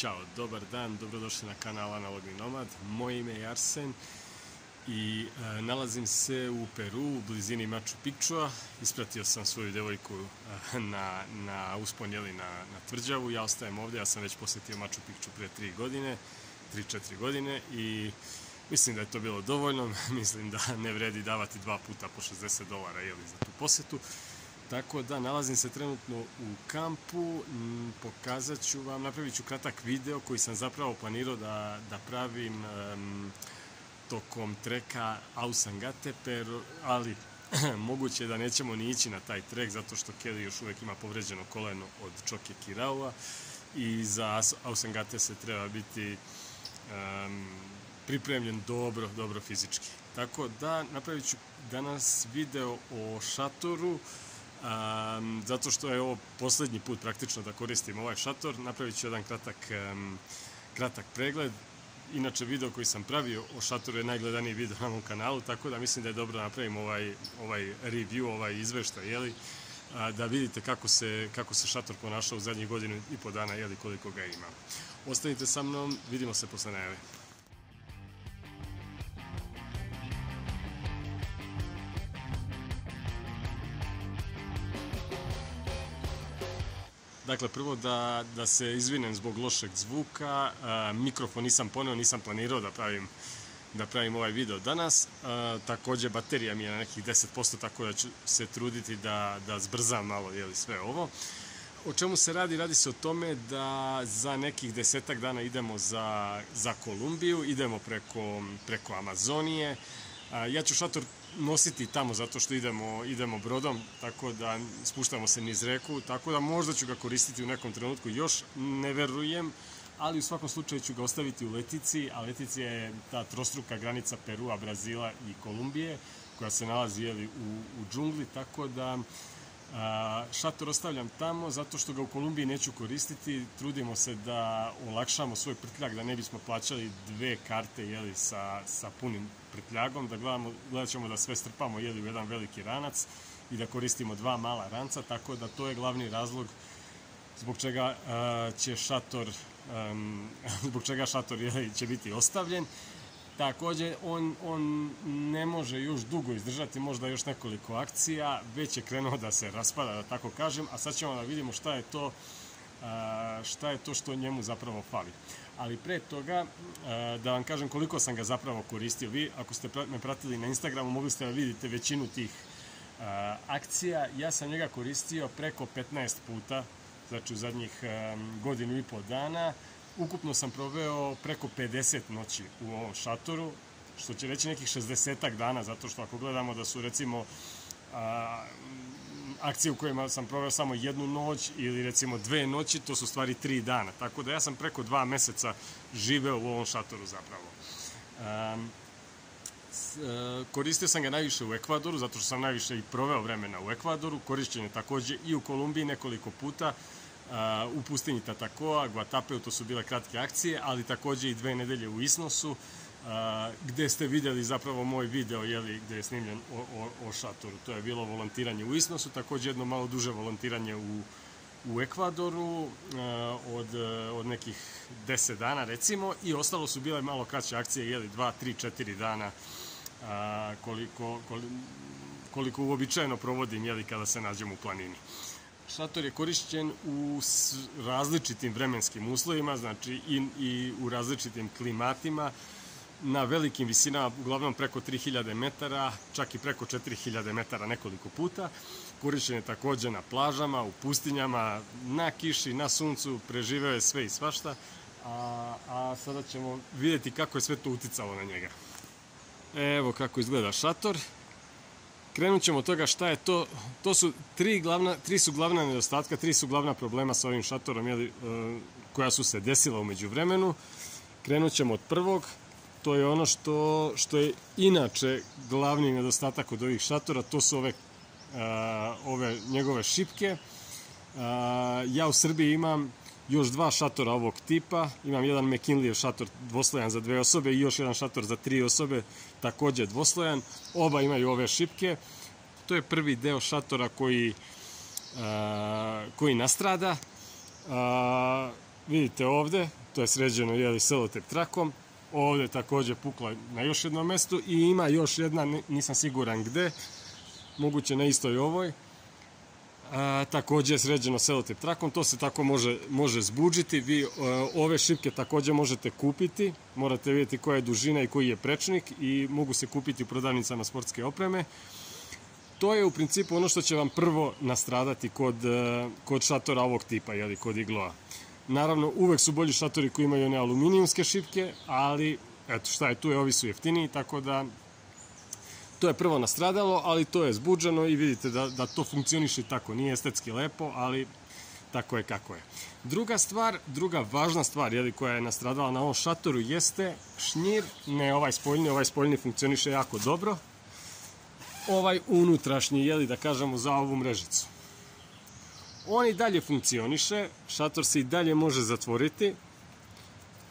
Ćao, dobar dan, dobrodošli na kanal Analogni Nomad. Moje ime je Arsen i nalazim se u Peru, u blizini Machu Picchua. Ispratio sam svoju devojku na uspon na tvrđavu. Ja ostajem ovdje, ja sam već posjetio Machu Picchu pre 3-4 godine i mislim da je to bilo dovoljno. Mislim da ne vredi davati 2 puta po $60 za tu posjetu. Tako da nalazim se trenutno u kampu, pokazat ću vam, napravit ću kratak video koji sam zapravo planirao da pravim tokom treka Ausangate, ali moguće da nećemo ni ići na taj trek zato što Kelly još uvijek ima povređeno koleno od Choke Kiraua i za Ausangate se treba biti pripremljen dobro fizički. Tako da napravit ću danas video o šatoru, zato što je ovo posljednji put praktično da koristim ovaj šator. Napravit ću jedan kratak pregled. Inače, video koji sam pravio o šatoru je najgledaniji video na mom kanalu, tako da mislim da je dobro da napravim ovaj review, ovaj izveštaj, da vidite kako se šator ponašao u zadnjih 1,5 dana, koliko ga ima. Ostanite sa mnom, vidimo se posle najave. Dakle, prvo da se izvinem zbog lošeg zvuka, mikrofon nisam poneo, nisam planirao da pravim ovaj video danas. Također, baterija mi je na nekih 10%, tako da ću se truditi da zbrzam malo sve ovo. O čemu se radi? Radi se o tome da za nekih 10 dana idemo za Kolumbiju, idemo preko Amazonije. Ja ću šator nositi tamo zato što idemo brodom, tako da spuštamo se niz reku, tako da možda ću ga koristiti u nekom trenutku, još ne verujem, ali u svakom slučaju ću ga ostaviti u Letici, a Leticija je ta trostruka granica Perua, Brazila i Kolumbije, koja se nalazi u džungli, tako da šator ostavljam tamo zato što ga u Kolumbiji neću koristiti. Trudimo se da olakšamo svoj prtljag, da ne bismo plaćali 2 karte sa punim prtljagom, da gledat ćemo da sve strpamo u jedan veliki ranac i da koristimo 2 mala ranca, tako da to je glavni razlog zbog čega šator će biti ostavljen. Također, on ne može još dugo izdržati, možda još nekoliko akcija, već je krenuo da se raspada, da tako kažem, a sad ćemo da vidimo šta je to što njemu zapravo fali. Ali pre toga, da vam kažem koliko sam ga zapravo koristio. Vi, ako ste me pratili na Instagramu, mogli ste da vidite većinu tih akcija. Ja sam njega koristio preko 15 puta, znači u zadnjih 1,5 dana. Ukupno sam proveo preko 50 noći u ovom šatoru, što će reći nekih 60 dana, zato što ako gledamo da su recimo akcije u kojima sam proveo samo 1 noć ili recimo 2 noći, to su stvari 3 dana. Tako da ja sam preko 2 meseca živeo u ovom šatoru zapravo. Koristio sam ga najviše u Ekvadoru, zato što sam najviše i proveo vremena u Ekvadoru. Korišćen je također i u Kolumbiji nekoliko puta, u pustinji Tatacoa, Guatapeu, to su bile kratke akcije, ali također i 2 nedelje u Isnosu, gde ste vidjeli zapravo moj video gde je snimljen o šatoru. To je bilo volontiranje u Isnosu, također jedno malo duže volontiranje u Ekvadoru od nekih 10 dana recimo, i ostalo su bile malo kraće akcije, 2, 3, 4 dana koliko uobičajeno provodim kada se nađem u planini. Šator je korišćen u različitim vremenskim uslovima, znači i u različitim klimatima, na velikim visinama, uglavnom preko 3000 metara, čak i preko 4000 metara nekoliko puta. Korišćen je također na plažama, u pustinjama, na kiši, na suncu, preživeo je sve i svašta, a sada ćemo vidjeti kako je sve to uticalo na njega. Evo kako izgleda šator. Krenut ćemo od toga šta je to. To su 3 su glavna nedostatka, 3 su glavna problema sa ovim šatorom koja su se desila u međuvremenu. Krenut ćemo od prvog. To je ono što je inače glavni nedostatak od ovih šatora, to su ove njegove šipke. Ja u Srbiji imam još 2 šatora ovog tipa. Imam jedan McKinleyjev šator dvoslojan za 2 osobe i još jedan šator za 3 osobe, također dvoslojan. Oba imaju ove šipke. To je prvi deo šatora koji nastrada. Vidite ovde, to je sređeno selotep trakom. Ovde takođe pukla na još jednom mestu i ima još jedna, nisam siguran gde, moguće na istoj ovoj. Takođe je sređeno selotep trakom, to se tako može zbudžiti. Vi ove šipke takođe možete kupiti, morate vidjeti koja je dužina i koji je prečnik i mogu se kupiti u prodavnicama sportske opreme. To je u principu ono što će vam prvo nastradati kod šatora ovog tipa, kod igloa. Naravno, uvek su bolji šatori koji imaju one aluminijumske šipke, ali eto šta je tu, ovi su jeftiniji, tako da to je prvo nastradalo, ali to je zbuđeno i vidite da to funkcioniše tako. Nije estetski lepo, ali tako je kako je. Druga važna stvar koja je nastradala na ovom šatoru jeste šnjir, ne ovaj spoljni funkcioniše jako dobro. Ovaj unutrašnji, da kažemo, za ovu mrežicu. On i dalje funkcioniše, šator se i dalje može zatvoriti.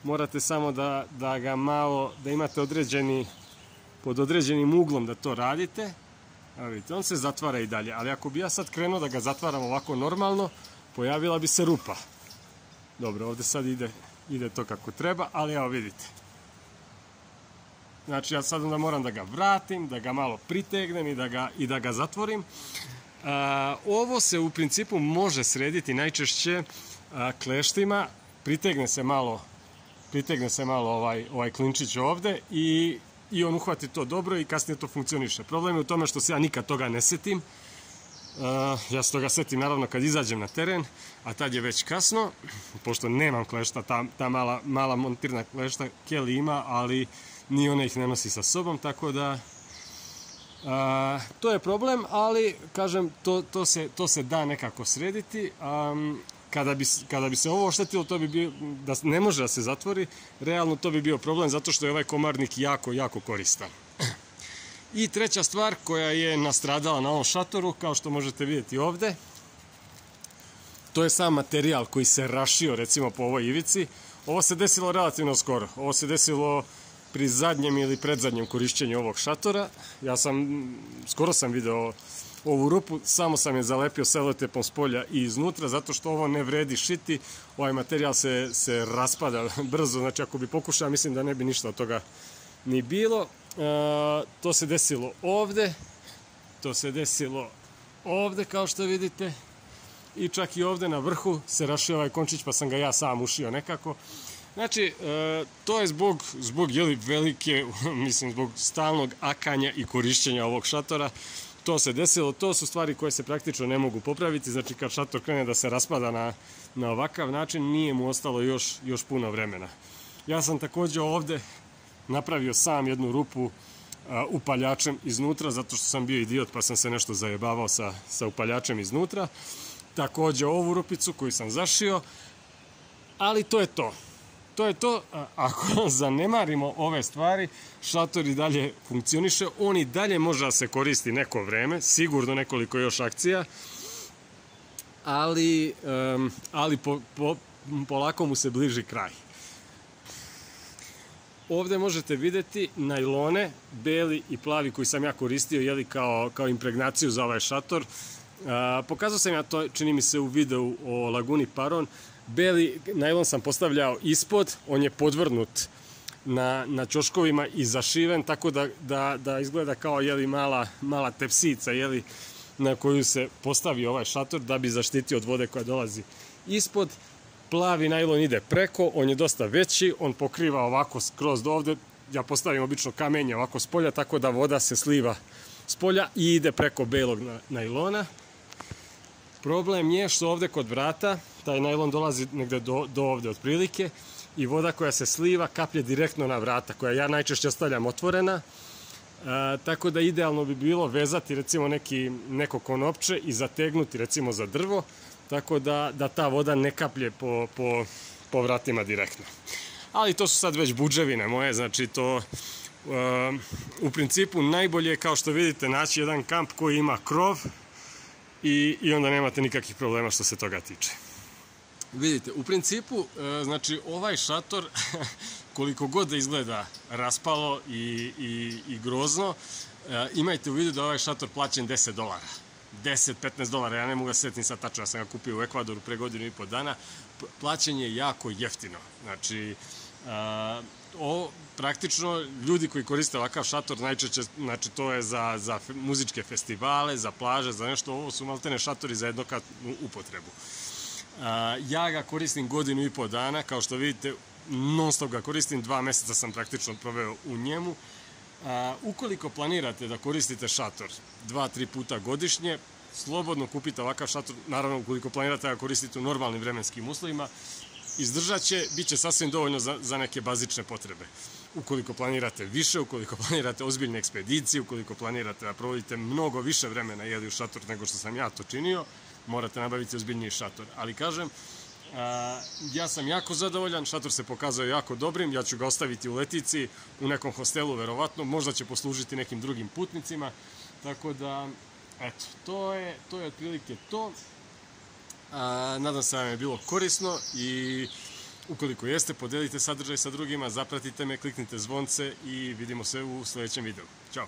Morate samo da ga malo, da imate pod određenim uglom da to radite. Evo vidite, on se zatvara i dalje, ali ako bi ja sad krenuo da ga zatvaram ovako normalno, pojavila bi se rupa. Dobro, ovde sad ide to kako treba, ali evo vidite. Znači ja sad onda moram da ga vratim, da ga malo pritegnem i da ga zatvorim. Ovo se u principu može srediti najčešće kleštima, pritegne se malo ovaj klinčić ovde i on uhvati to dobro i kasnije to funkcioniše. Problem je u tome što se ja nikad toga ne setim. Ja se toga setim naravno kad izađem na teren, a tad je već kasno, pošto nemam klešta, ta mala montirna klešta Kelly ima, ali ni ona ih ne nosi sa sobom, tako da to je problem, ali kažem, to se da nekako srediti. Kada bi se ovo oštetilo, to bi bio, da ne može da se zatvori, realno to bi bio problem, zato što je ovaj komarnik jako koristan. I treća stvar koja je nastradala na ovom šatoru, kao što možete vidjeti ovde, to je sam materijal koji se rašio, recimo po ovoj ivici. Ovo se desilo relativno skoro, ovo se desilo pri zadnjem ili predzadnjem korišćenju ovog šatora. Skoro sam video ovu rupu, samo sam je zalepio selotepom s polja i iznutra, zato što ovo ne vredi šiti, ovaj materijal se raspada brzo, znači ako bi pokušao, mislim da ne bi ništa od toga ni bilo. To se desilo ovde, kao što vidite, i čak i ovde na vrhu se rašio ovaj končić, pa sam ga ja sam ušio nekako. Znači, to je zbog velike, mislim, zbog stalnog akanja i korišćenja ovog šatora, to se desilo. To su stvari koje se praktično ne mogu popraviti, znači kad šator krene da se raspada na ovakav način, nije mu ostalo još puno vremena. Ja sam takođe ovde napravio sam jednu rupu upaljačem iznutra, zato što sam bio idiot pa sam se nešto zajebavao sa upaljačem iznutra. Takođe ovu rupicu koju sam zašio, ali to je to. To je to, ako zanemarimo ove stvari, šator i dalje funkcioniše, on i dalje može da se koristi neko vreme, sigurno nekoliko još akcija, ali polako mu se bliži kraj. Ovde možete videti najlone, beli i plavi koji sam ja koristio kao impregnaciju za ovaj šator. Pokazao sam ja to, čini mi se, u videu o Laguni Paron. Beli najlon sam postavljao ispod, on je podvrnut na ćoškovima i zašiven, tako da izgleda kao mala tepsica na koju se postavi ovaj šator da bi zaštitio od vode koja dolazi ispod. Plavi najlon ide preko, on je dosta veći, on pokriva ovako skroz do ovde. Ja postavim obično kamenje ovako s polja, tako da voda se sliva s polja i ide preko belog najlona. Problem je što ovde kod vrata taj najlon dolazi negde do ovde otprilike i voda koja se sliva kaplje direktno na vrata, koja ja najčešće ostavljam otvorena, tako da idealno bi bilo vezati recimo neko konopče i zategnuti recimo za drvo, tako da ta voda ne kaplje po vratima direktno. Ali to su sad već budževine moje, znači to u principu najbolje je, kao što vidite, naći jedan kamp koji ima krov i onda nemate nikakvih problema što se toga tiče. Vidite, u principu, znači ovaj šator, koliko god da izgleda raspalo i grozno, imajte u vidu da ovaj šator plaćen $10. 10-15 dolara, ja ne mogu da setim sad tačno, ja sam ga kupio u Ekvadoru pre godinu i po dana, plaćanje je jako jeftino. Znači, praktično ljudi koji koriste ovakav šator najčešće, znači to je za muzičke festivale, za plaže, za nešto, ovo su maltene šatori za jednokratnu upotrebu. Ja ga koristim godinu i po dana, kao što vidite, non stop ga koristim, 2 meseca sam praktično proveo u njemu. Ukoliko planirate da koristite šator 2-3 puta godišnje, slobodno kupite ovakav šator, naravno ukoliko planirate da ga koristite u normalnim vremenskim uslovima, izdržat će, bit će sasvim dovoljno za neke bazične potrebe. Ukoliko planirate više, ukoliko planirate ozbiljne ekspedicije, ukoliko planirate da provodite mnogo više vremena jeli u šator nego što sam ja to činio, morate nabaviti ozbiljniji šator. Ali kažem, ja sam jako zadovoljan, šator se pokazao jako dobrim, ja ću ga ostaviti u Letici, u nekom hostelu verovatno, možda će poslužiti nekim drugim putnicima, tako da, eto, to je otprilike to. Nadam se da vam je bilo korisno i ukoliko jeste, podelite sadržaj sa drugima, zapratite me, kliknite zvonce i vidimo se u sledećem videu. Ćao!